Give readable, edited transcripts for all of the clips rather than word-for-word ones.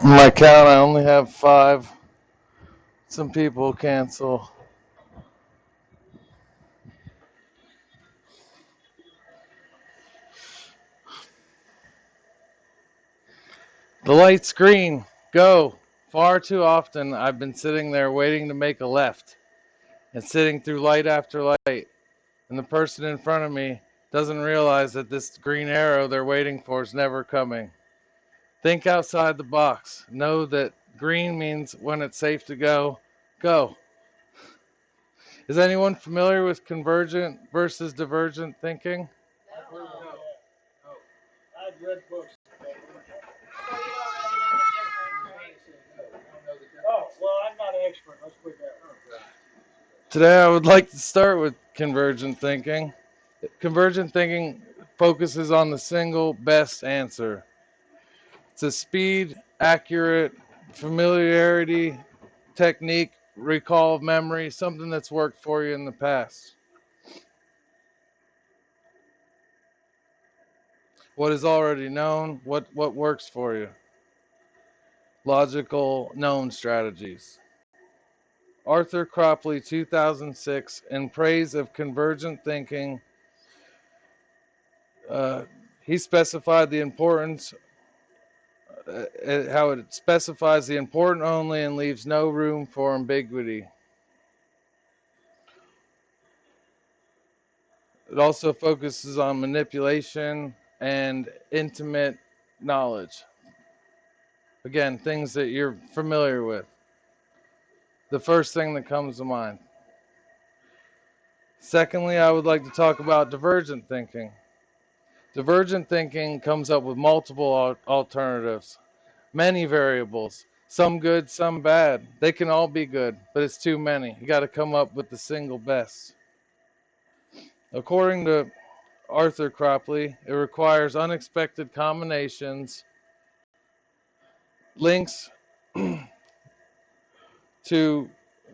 On my count, I only have 5. Some people cancel. The light's green. Go. Far too often, I've been sitting there waiting to make a left and sitting through light after light, and the person in front of me doesn't realize that this green arrow they're waiting for is never coming. Think outside the box. Know that green means when it's safe to go, go. Is anyone familiar with convergent versus divergent thinking? No. I've read books. Oh, well, I'm not an expert. Let's put that. Today I would like to start with convergent thinking. Convergent thinking focuses on the single best answer. It's a speed, accurate, familiarity, technique, recall of memory, something that's worked for you in the past. What is already known, what works for you. Logical, known strategies. Arthur Cropley, 2006, in praise of convergent thinking, he specified the importance, how it specifies the important only and leaves no room for ambiguity. It also focuses on manipulation and intimate knowledge. Again, things that you're familiar with. The first thing that comes to mind. Secondly, I would like to talk about divergent thinking. Divergent thinking comes up with multiple alternatives, many variables, some good, some bad. They can all be good, but it's too many. You got to come up with the single best. According to Arthur Cropley, it requires unexpected combinations, links to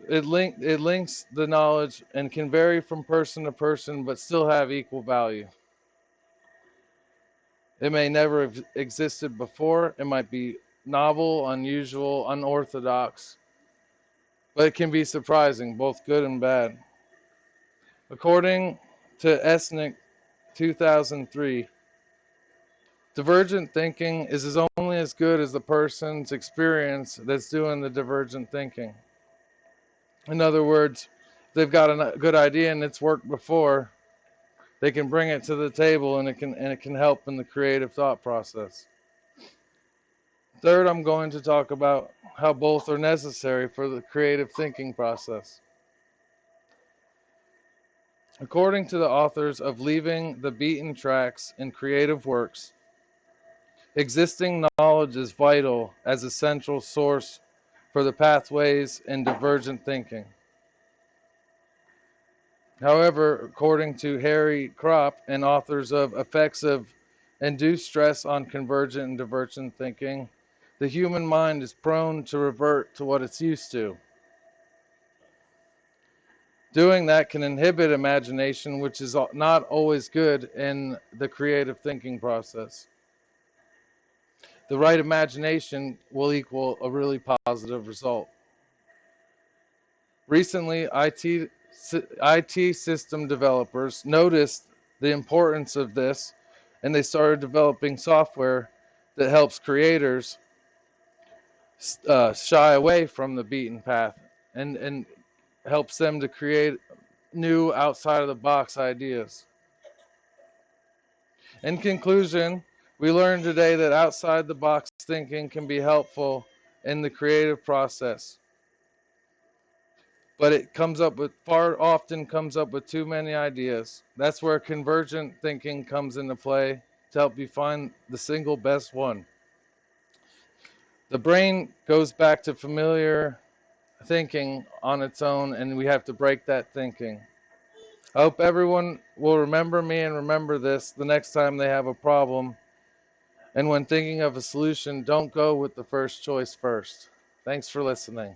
it links the knowledge and can vary from person to person but still have equal value. It may never have existed before. It might be novel, unusual, unorthodox, but it can be surprising, both good and bad. According to Esnick, 2003, divergent thinking is only as good as the person's experience that's doing the divergent thinking. In other words, they've got a good idea and it's worked before, they can bring it to the table and it can help in the creative thought process. Third, I'm going to talk about how both are necessary for the creative thinking process. According to the authors of Leaving the Beaten Tracks in Creative Works, existing knowledge is vital as a central source for the pathways in divergent thinking. However, according to Harry Kropp and authors of Effects of Induced Stress on Convergent and Divergent Thinking, the human mind is prone to revert to what it's used to. Doing that can inhibit imagination, which is not always good in the creative thinking process. The right imagination will equal a really positive result. Recently, IT system developers noticed the importance of this, and they started developing software that helps creators shy away from the beaten path and helps them to create new outside of the box ideas. In conclusion, we learned today that outside the box thinking can be helpful in the creative process, but it often comes up with too many ideas. That's where convergent thinking comes into play to help you find the single best one. The brain goes back to familiar thinking on its own, and we have to break that thinking. I hope everyone will remember me and remember this the next time they have a problem. And when thinking of a solution, don't go with the first choice first. Thanks for listening.